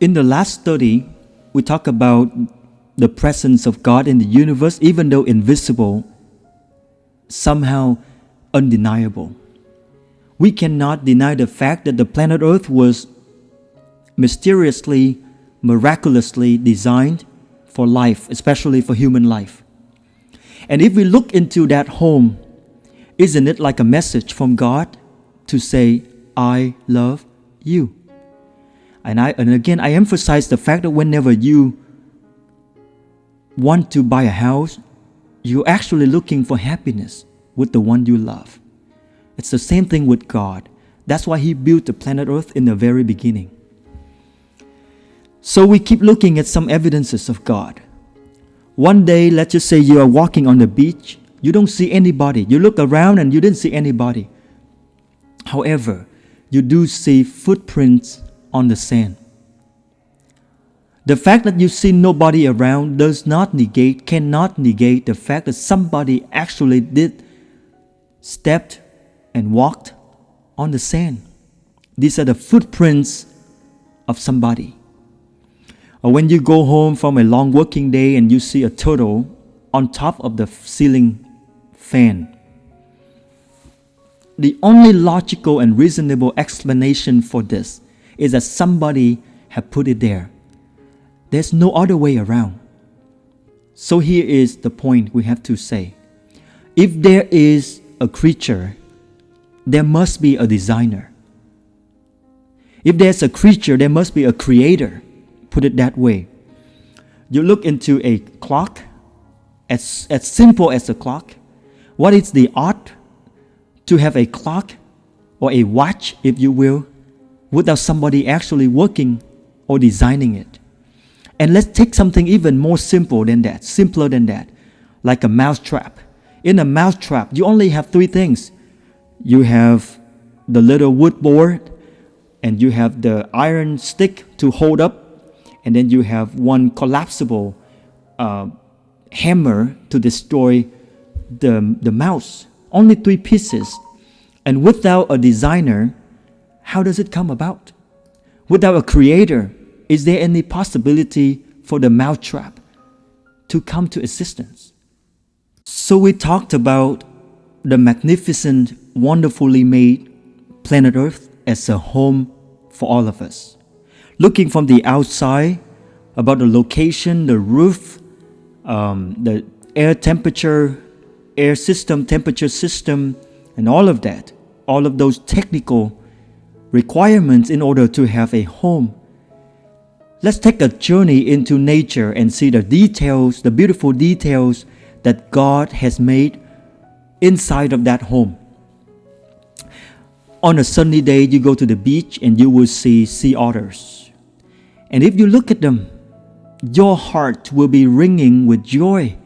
In the last study, we talked about the presence of God in the universe, even though invisible, somehow undeniable. We cannot deny the fact that the planet Earth was mysteriously, miraculously designed for life, especially for human life. And if we look into that home, isn't it like a message from God to say, I love you? And again, I emphasize the fact that whenever you want to buy a house, you're actually looking for happiness with the one you love. It's the same thing with God. That's why He built the planet Earth in the very beginning. So we keep looking at some evidences of God. One day, let's just say you are walking on the beach. You don't see anybody. You look around and you didn't see anybody. However, you do see footprints on the sand. The fact that you see nobody around cannot negate the fact that somebody actually stepped and walked on the sand. These are the footprints of somebody. Or when you go home from a long working day and you see a turtle on top of the ceiling fan, the only logical and reasonable explanation for this is that somebody had put it there. There's no other way around. So here is the point we have to say. If there is a creature, there must be a designer. If there's a creature, there must be a creator. Put it that way. You look into a clock, as simple as a clock. What is the art to have a clock or a watch, if you will, without somebody actually working or designing it? And let's take something even more simpler than that, like a mousetrap. In a mousetrap, you only have three things. You have the little wood board, and you have the iron stick to hold up, and then you have one collapsible hammer to destroy the mouse. Only three pieces. And without a designer, how does it come about? Without a creator, is there any possibility for the mousetrap to come to existence? So we talked about the magnificent, wonderfully made planet Earth as a home for all of us. Looking from the outside, about the location, the roof, the air temperature, air system, temperature system, and all of that, all of those technical requirements in order to have a home. Let's take a journey into nature and see the details, the beautiful details that God has made inside of that home. On a sunny day, you go to the beach and you will see sea otters. And if you look at them, your heart will be ringing with joy.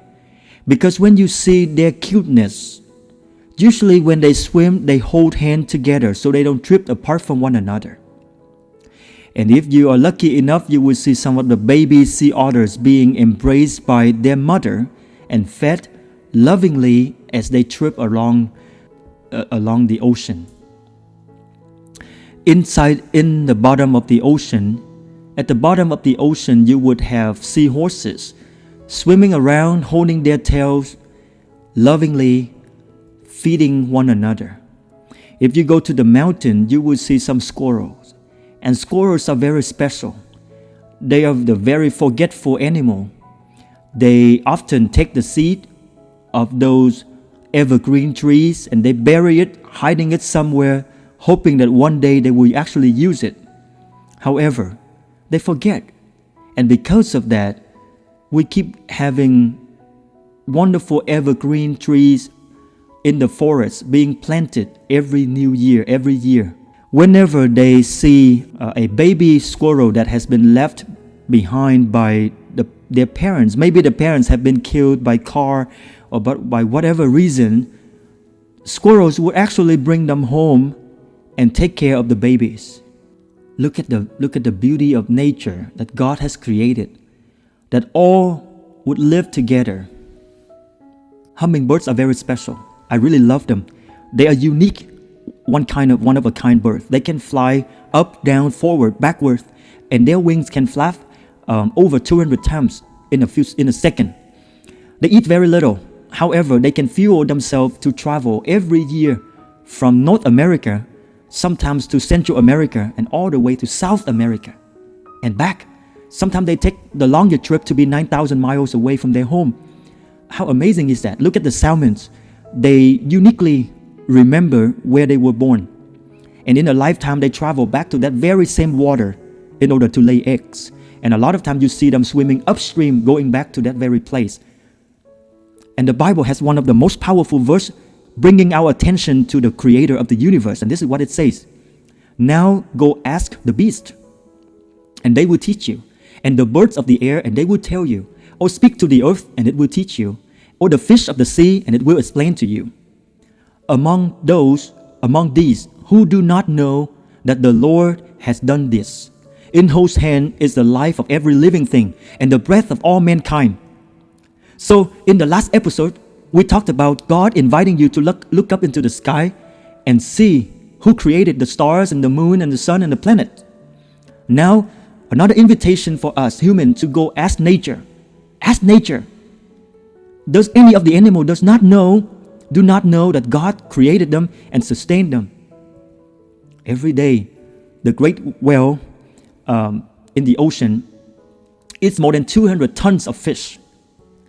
Because when you see their cuteness, usually when they swim, they hold hands together so they don't drift apart from one another. And if you are lucky enough, you will see some of the baby sea otters being embraced by their mother and fed lovingly as they trip along the ocean. Inside, in the bottom of the ocean, at the bottom of the ocean, you would have seahorses swimming around, holding their tails, lovingly feeding one another. If you go to the mountain, you will see some squirrels. And squirrels are very special. They are the very forgetful animal. They often take the seed of those evergreen trees and they bury it, hiding it somewhere, hoping that one day they will actually use it. However, they forget. And because of that, we keep having wonderful evergreen trees in the forest being planted every year. Whenever they see a baby squirrel that has been left behind by their parents, maybe the parents have been killed by car or by whatever reason, squirrels would actually bring them home and take care of the babies. Look at the beauty of nature that God has created, that all would live together. Hummingbirds are very special. I really love them. They are unique, one of a kind bird. They can fly up, down, forward, backward, and their wings can flap over 200 times in a second. They eat very little. However, they can fuel themselves to travel every year from North America, sometimes to Central America, and all the way to South America and back. Sometimes they take the longer trip to be 9,000 miles away from their home. How amazing is that? Look at the salmons. They uniquely remember where they were born. And in a lifetime, they travel back to that very same water in order to lay eggs. And a lot of times you see them swimming upstream, going back to that very place. And the Bible has one of the most powerful verses bringing our attention to the creator of the universe. And this is what it says. Now go ask the beast, and they will teach you. And the birds of the air, and they will tell you. Or speak to the earth, and it will teach you. Or the fish of the sea, and it will explain to you. Among these who do not know that the Lord has done this, in whose hand is the life of every living thing, and the breath of all mankind. So, in the last episode, we talked about God inviting you to look up into the sky and see who created the stars and the moon and the sun and the planet. Now, another invitation for us humans to go ask nature. Ask nature. Does any of the animal do not know that God created them and sustained them? Every day, the great whale in the ocean eats more than 200 tons of fish.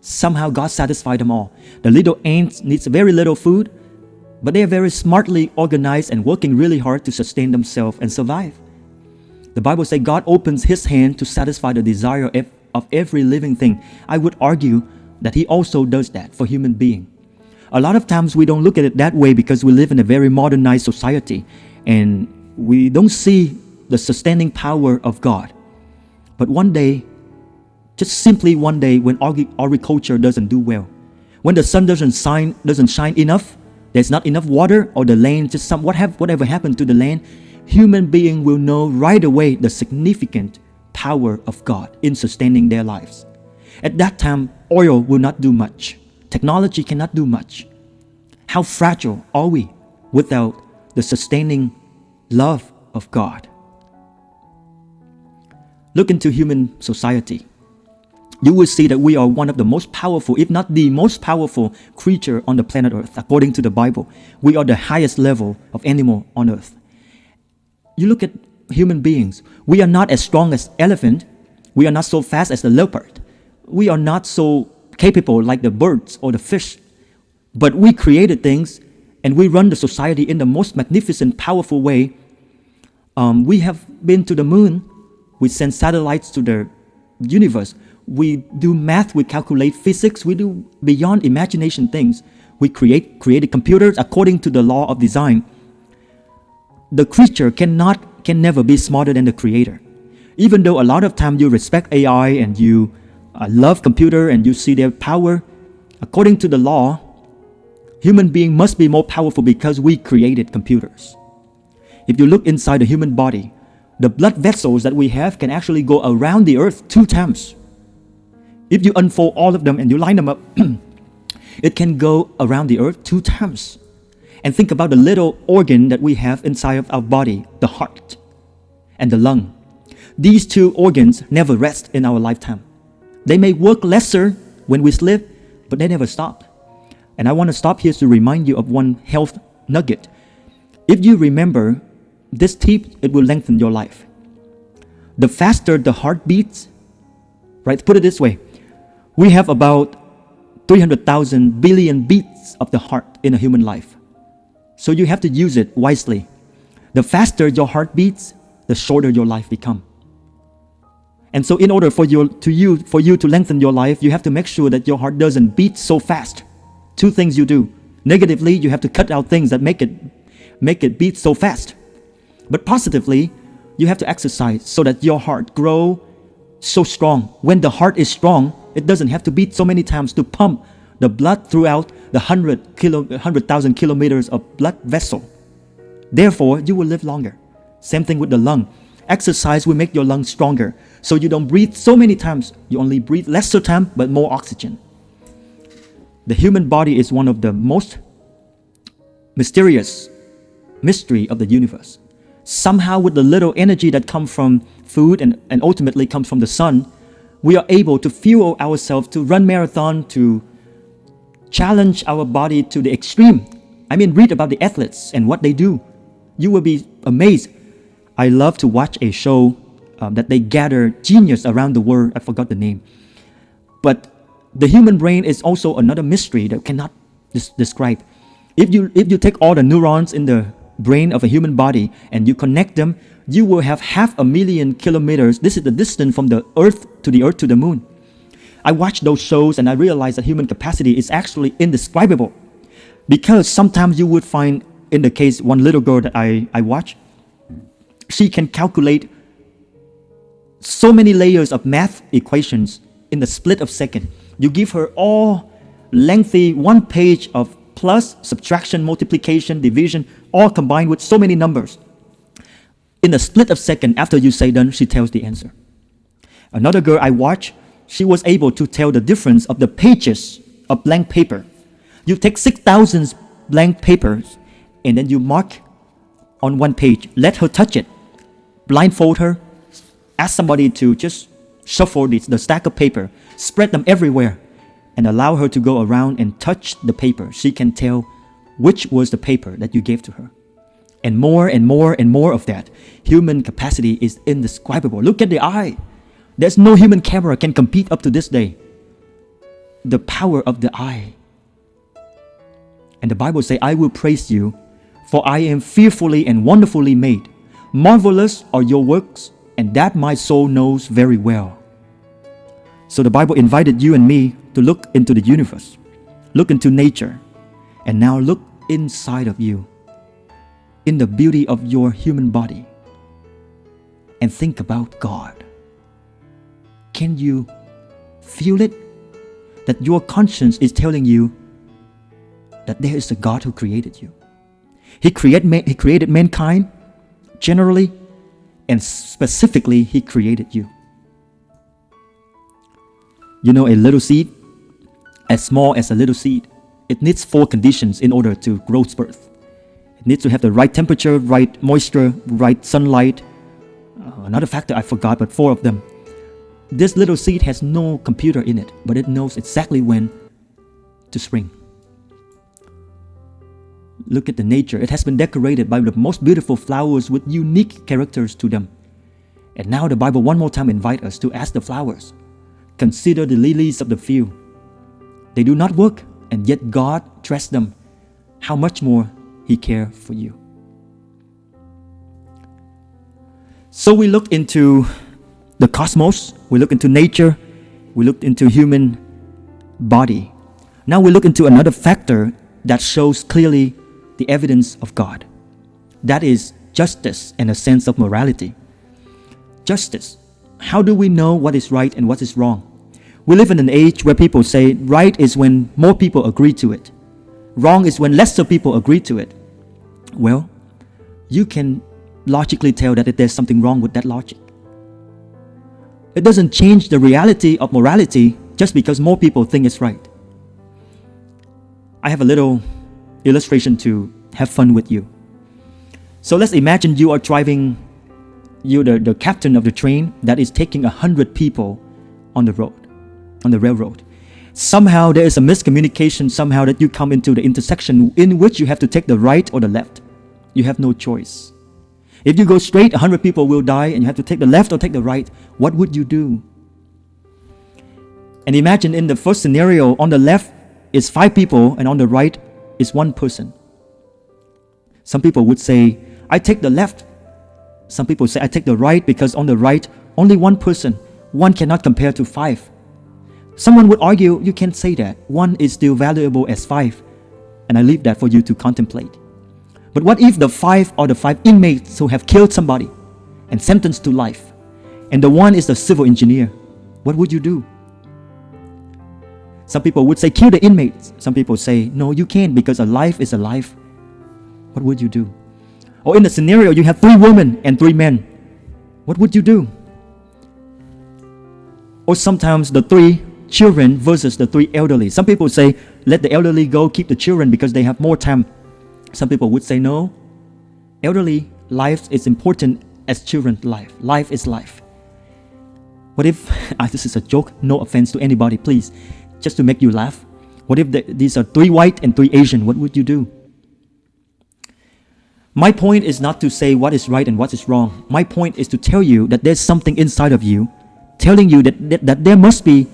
Somehow God satisfied them all. The little ants needs very little food, but they are very smartly organized and working really hard to sustain themselves and survive. The Bible says God opens His hand to satisfy the desire of every living thing. I would argue that He also does that for human being. A lot of times we don't look at it that way because we live in a very modernized society and we don't see the sustaining power of God. But one day, just simply one day, when agriculture doesn't do well, when the sun doesn't shine enough, there's not enough water, or the land whatever happened to the land, human being will know right away the significant power of God in sustaining their lives. At that time, oil will not do much. Technology cannot do much. How fragile are we without the sustaining love of God? Look into human society. You will see that we are one of the most powerful, if not the most powerful creature on the planet Earth. According to the Bible, we are the highest level of animal on Earth. You look at human beings. We are not as strong as elephant. We are not so fast as the leopard. We are not so capable like the birds or the fish. But we created things and we run the society in the most magnificent, powerful way. We have been to the moon. We send satellites to the universe. We do math, we calculate physics, we do beyond imagination things. We created computers according to the law of design. The creature can never be smarter than the creator. Even though a lot of time you respect AI and you love computer and you see their power, according to the law, human being must be more powerful because we created computers. If you look inside the human body, the blood vessels that we have can actually go around the earth 2 times. If you unfold all of them and you line them up, it can go around the earth 2 times. And think about the little organ that we have inside of our body, the heart and the lung. These 2 organs never rest in our lifetime. They may work lesser when we sleep, but they never stop. And I want to stop here to remind you of one health nugget. If you remember this tip, it will lengthen your life. The faster the heart beats, right? Put it this way. We have about 300,000 billion beats of the heart in a human life. So you have to use it wisely. The faster your heart beats, the shorter your life becomes. And so in order for you to lengthen your life, you have to make sure that your heart doesn't beat so fast. 2 things you do. Negatively, you have to cut out things that make it beat so fast. But positively, you have to exercise so that your heart grow so strong. When the heart is strong, it doesn't have to beat so many times to pump the blood throughout the 100,000 kilometers of blood vessel. Therefore, you will live longer. Same thing with the lung. Exercise will make your lungs stronger. So you don't breathe so many times. You only breathe lesser time, but more oxygen. The human body is one of the most mysterious mystery of the universe. somehow with the little energy that comes from food and ultimately comes from the sun, we are able to fuel ourselves to run marathon, to challenge our body to the extreme. I mean, read about the athletes and what they do. You will be amazed. I love to watch a show that they gather genius around the world. I forgot the name. But the human brain is also another mystery that cannot describe. If you take all the neurons in the brain of a human body and you connect them, you will have 500,000 kilometers. This is the distance from the earth to the moon. I watch those shows and I realize that human capacity is actually indescribable. Because sometimes you would find, in the case, one little girl that I watch, she can calculate so many layers of math equations in the split of second. You give her all lengthy 1 page of plus, subtraction, multiplication, division, all combined with so many numbers. In a split of second, after you say done, she tells the answer. Another girl I watch, she was able to tell the difference of the pages of blank paper. You take 6,000 blank papers and then you mark on 1 page. Let her touch it. Blindfold her. Ask somebody to just shuffle the stack of paper. Spread them everywhere and allow her to go around and touch the paper. She can tell which was the paper that you gave to her. And more and more and more of that. Human capacity is indescribable. Look at the eye. There's no human camera can compete up to this day. The power of the eye. And the Bible says, I will praise you, for I am fearfully and wonderfully made. Marvelous are your works, and that my soul knows very well. So the Bible invited you and me to look into the universe, look into nature, and now look inside of you, in the beauty of your human body, and think about God. Can you feel it? That your conscience is telling you that there is a God who created you. He created mankind generally, and specifically He created you. You know, a little seed, as small as a little seed, it needs 4 conditions in order to grow birth. It needs to have the right temperature, right moisture, right sunlight. Another factor I forgot, but 4 of them. This little seed has no computer in it, but it knows exactly when to spring. Look at the nature. It has been decorated by the most beautiful flowers with unique characters to them. And now the Bible one more time invites us to ask the flowers, consider the lilies of the field. They do not work, and yet God dressed them. How much more He cares for you. So we look into the cosmos, we look into nature, we look into human body. Now we look into another factor that shows clearly the evidence of God. That is justice and a sense of morality. Justice. How do we know what is right and what is wrong? We live in an age where people say right is when more people agree to it. Wrong is when lesser people agree to it. Well, you can logically tell that there's something wrong with that logic. It doesn't change the reality of morality just because more people think it's right. I have a little illustration to have fun with you. So let's imagine you are driving, you're the captain of the train that is taking 100 people on the road, on the railroad. Somehow there is a miscommunication, somehow that you come into the intersection in which you have to take the right or the left. You have no choice. If you go straight, 100 people will die and you have to take the left or take the right. What would you do? And imagine in the first scenario, on the left is 5 people and on the right is 1 person. Some people would say, I take the left. Some people say, I take the right because on the right, only 1 person. 1 cannot compare to 5. Someone would argue, you can't say that. 1 is still valuable as 5. And I leave that for you to contemplate. But what if the 5 are the 5 inmates who have killed somebody and sentenced to life, and the 1 is the civil engineer? What would you do? Some people would say, kill the inmates. Some people say, no, you can't because a life is a life. What would you do? Or in the scenario, you have 3 women and 3 men. What would you do? Or sometimes the 3 children versus the 3 elderly. Some people say, let the elderly go, keep the children because they have more time. Some people would say, no, elderly life is important as children's life. Life is life. What if, this is a joke, no offense to anybody, please, just to make you laugh. What if these are 3 white and 3 Asian? What would you do? My point is not to say what is right and what is wrong. My point is to tell you that there's something inside of you telling you that there must be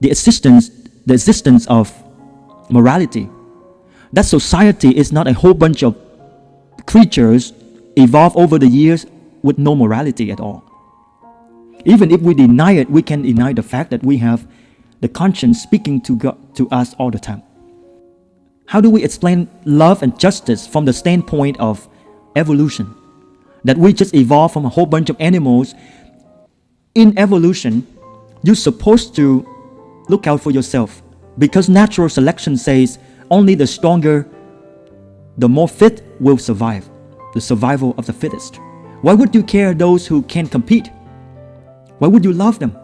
the existence of morality. That society is not a whole bunch of creatures evolved over the years with no morality at all. Even if we deny it, we can deny the fact that we have the conscience speaking to God, to us all the time. How do we explain love and justice from the standpoint of evolution? That we just evolved from a whole bunch of animals. In evolution, you're supposed to look out for yourself, because natural selection says only the stronger, the more fit will survive. The survival of the fittest. Why would you care those who can't compete? Why would you love them?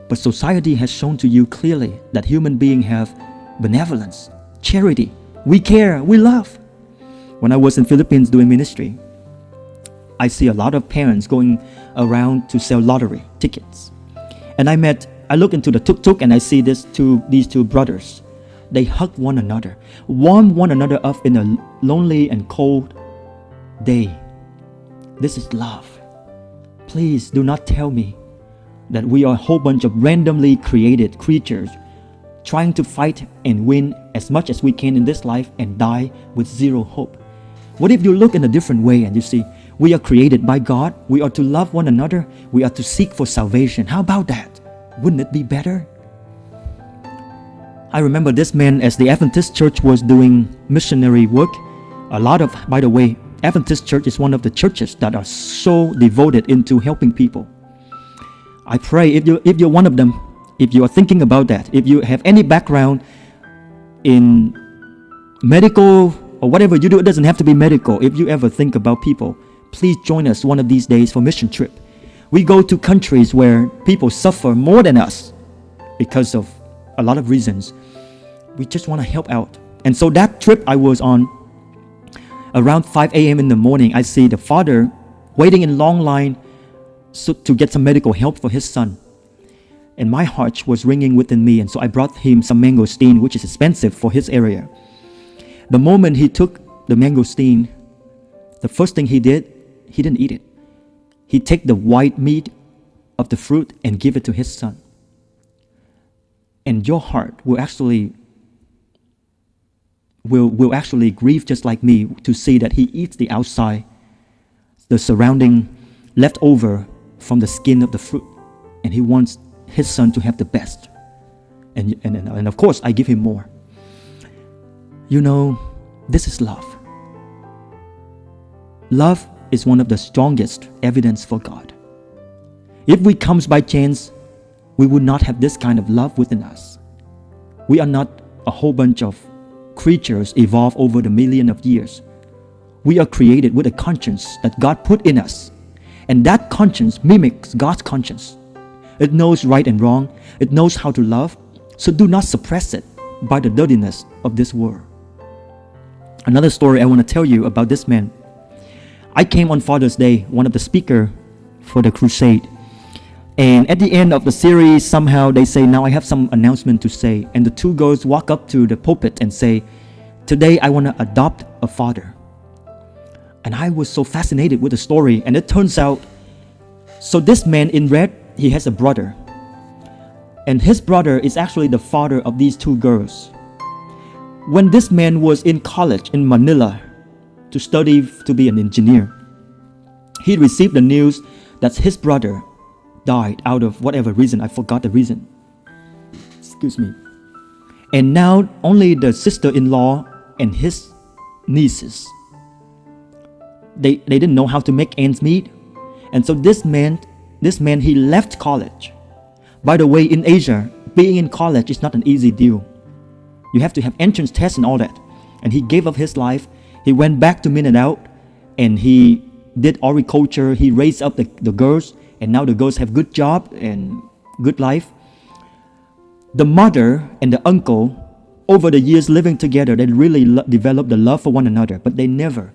But society has shown to you clearly that human beings have benevolence, charity. We care, we love. When I was in Philippines doing ministry, I see a lot of parents going around to sell lottery tickets. And I look into the tuk-tuk and I see these two brothers. They hug one another, warm one another up in a lonely and cold day. This is love. Please do not tell me that we are a whole bunch of randomly created creatures trying to fight and win as much as we can in this life and die with zero hope. What if you look in a different way and you see we are created by God, we are to love one another, we are to seek for salvation. How about that? Wouldn't it be better? I remember this man, as the Adventist church was doing missionary work, by the way, Adventist church is one of the churches that are so devoted into helping people. I pray if you're one of them, if you are thinking about that, if you have any background in medical or whatever you do, it doesn't have to be medical. If you ever think about people, please join us one of these days for mission trip. We go to countries where people suffer more than us because of a lot of reasons. We just want to help out. And so that trip I was on, around 5 a.m. in the morning, I see the father waiting in long line to get some medical help for his son. And my heart was ringing within me, and so I brought him some mangosteen, which is expensive for his area. The moment he took the mangosteen, the first thing he did, he didn't eat it. He take the white meat of the fruit and give it to his son. And your heart will actually grieve just like me to see that he eats the outside, the surrounding leftover from the skin of the fruit, and he wants his son to have the best. And of course, I give him more. You know, this is love. Love is one of the strongest evidence for God. If we comes by chance, we would not have this kind of love within us. We are not a whole bunch of creatures evolved over the million of years. We are created with a conscience that God put in us. And that conscience mimics God's conscience. It knows right and wrong. It knows how to love. So do not suppress it by the dirtiness of this world. Another story I want to tell you about this man. I came on Father's Day, one of the speakers for the crusade. And at the end of the series, somehow they say, now I have some announcement to say. And the two girls walk up to the pulpit and say, today I want to adopt a father. And I was so fascinated with the story. And it turns out, so this man in red, he has a brother. And his brother is actually the father of these two girls. When this man was in college in Manila to study to be an engineer, he received the news that his brother died out of whatever reason. I forgot the reason. Excuse me. And now only the sister-in-law and his nieces, they didn't know how to make ends meet. And so this man, he left college. By the way, in Asia, being in college is not an easy deal. You have to have entrance tests and all that. And he gave up his life. He went back to Mindanao and he did agriculture. He raised up the girls, and now the girls have good job and good life. The mother and the uncle, over the years living together, they really developed the love for one another, but they never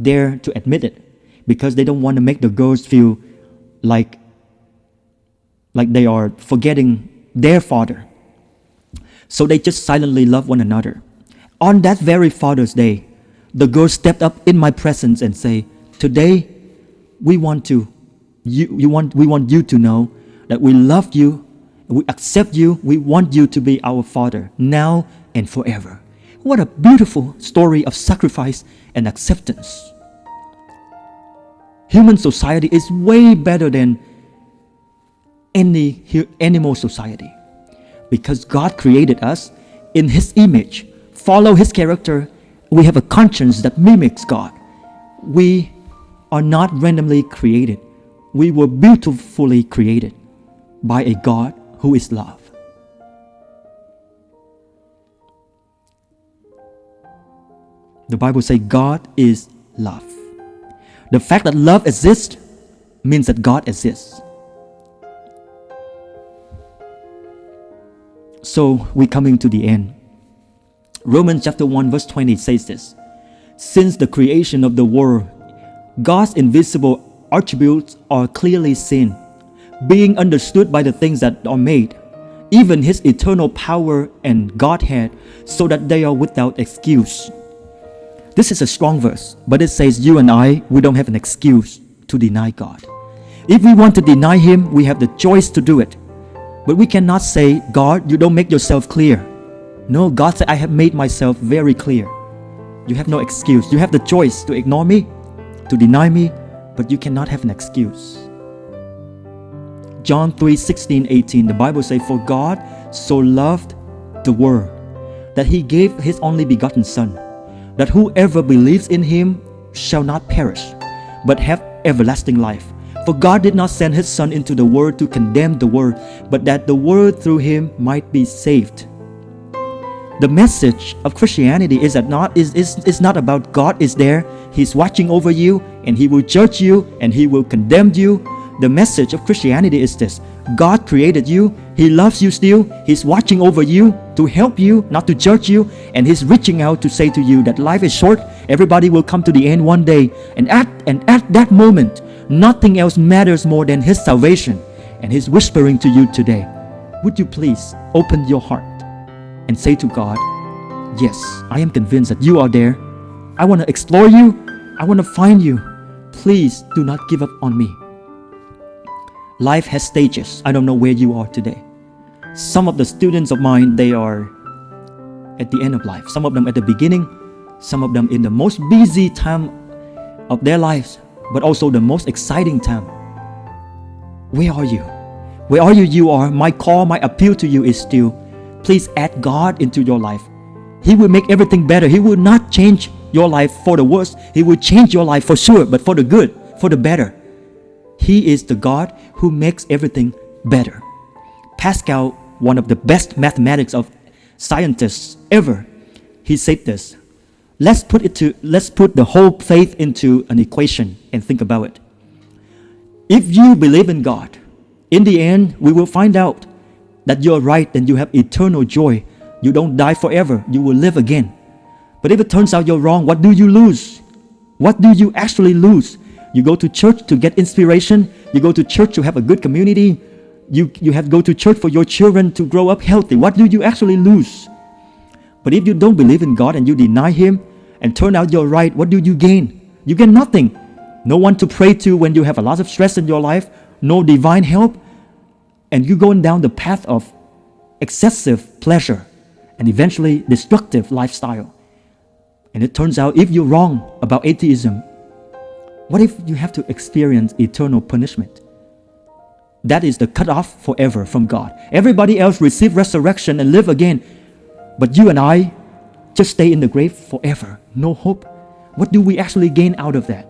dare to admit it because they don't want to make the girls feel like they are forgetting their father. So they just silently love one another. On that very Father's Day, the girls stepped up in my presence and say, "Today, we want you to know that we love you, we accept you, we want you to be our father now and forever." What a beautiful story of sacrifice and acceptance. Human society is way better than any animal society because God created us in His image. Follow His character. We have a conscience that mimics God. We are not randomly created. We were beautifully created by a God who is love. The Bible says God is love. The fact that love exists means that God exists. So we're coming to the end. Romans chapter 1 verse 20 says this: "Since the creation of the world, God's invisible attributes are clearly seen, being understood by the things that are made, even His eternal power and Godhead, so that they are without excuse." This is a strong verse, but it says you and I, we don't have an excuse to deny God. If we want to deny Him, we have the choice to do it. But we cannot say, "God, you don't make yourself clear." No, God said, "I have made myself very clear." You have no excuse. You have the choice to ignore me, to deny me, but you cannot have an excuse. John 3:16-18, the Bible says, "For God so loved the world that He gave His only begotten Son, that whoever believes in Him shall not perish, but have everlasting life. For God did not send His Son into the world to condemn the world, but that the world through Him might be saved." The message of Christianity is not about God is there, He's watching over you, and He will judge you, and He will condemn you. The message of Christianity is this: God created you, He loves you still, He's watching over you to help you, not to judge you, and He's reaching out to say to you that life is short, everybody will come to the end one day, and at that moment, nothing else matters more than His salvation, and He's whispering to you today, would you please open your heart and say to God, "Yes, I am convinced that you are there. I want to explore you, I want to find you. Please do not give up on me." Life has stages. I don't know where you are today. Some of the students of mine, they are at the end of life. Some of them at the beginning. Some of them in the most busy time of their lives, but also the most exciting time. Where are you? Where are you? You are. My call, my appeal to you is still, please add God into your life. He will make everything better. He will not change your life for the worse. He will change your life for sure, but for the good, for the better. He is the God who makes everything better. Pascal, one of the best mathematics of scientists ever, he said this: let's put the whole faith into an equation and think about it. If you believe in God, in the end, we will find out that you're right and you have eternal joy. You don't die forever. You will live again. But if it turns out you're wrong, what do you lose? What do you actually lose? You go to church to get inspiration. You go to church to have a good community. You have to go to church for your children to grow up healthy. What do you actually lose? But if you don't believe in God and you deny Him and turn out you're right, what do you gain? You gain nothing. No one to pray to when you have a lot of stress in your life. No divine help. And you're going down the path of excessive pleasure and eventually destructive lifestyle. And it turns out if you're wrong about atheism, what if you have to experience eternal punishment? That is the cutoff forever from God. Everybody else receive resurrection and live again. But you and I just stay in the grave forever. No hope. What do we actually gain out of that?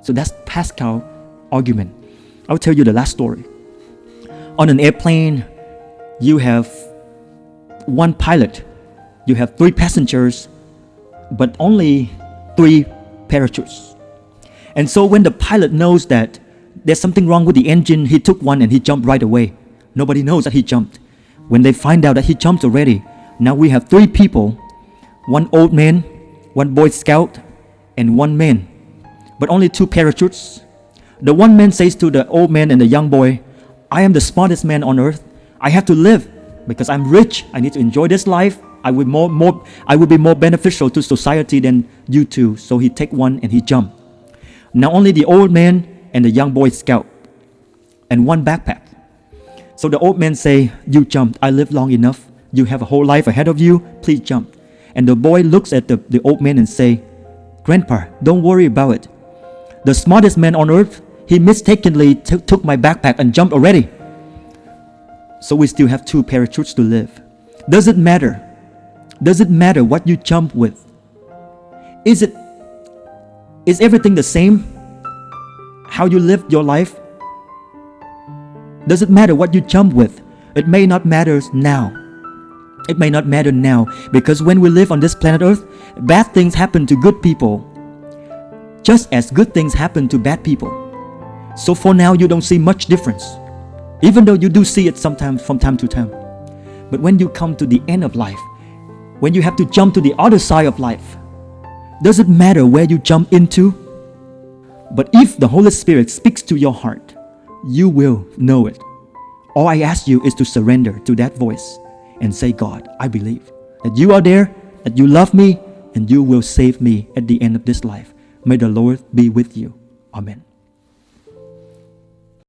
So that's Pascal's argument. I'll tell you the last story. On an airplane, you have one pilot. You have 3 passengers, but only 3 parachutes. And so when the pilot knows that there's something wrong with the engine, he took one and he jumped right away. Nobody knows that he jumped. When they find out that he jumped already, now we have 3 people, 1 old man, 1 Boy Scout, and 1 man but only 2 parachutes. The one man says to the old man and the young boy, I am the smartest man on earth. I have to live because I'm rich. I need to enjoy this life. I will be more beneficial to society than you two. So he take one and he jumped. Now only the old man and the young boy scout and one backpack. So the old man say, you jumped. I lived long enough. You have a whole life ahead of you. Please jump. And the boy looks at the old man and say, Grandpa, don't worry about it. The smartest man on earth, he mistakenly took my backpack and jumped already. So we still have 2 parachutes to live. Does it matter? Does it matter what you jump with? Is everything the same? How you live your life? Does it matter what you jump with? It may not matter now. It may not matter now because when we live on this planet Earth, bad things happen to good people, just as good things happen to bad people. So for now, you don't see much difference, even though you do see it sometimes from time to time. But when you come to the end of life, when you have to jump to the other side of life, does it matter where you jump into? But if the Holy Spirit speaks to your heart, you will know it. All I ask you is to surrender to that voice and say, God, I believe that you are there, that you love me, and you will save me at the end of this life. May the Lord be with you. Amen.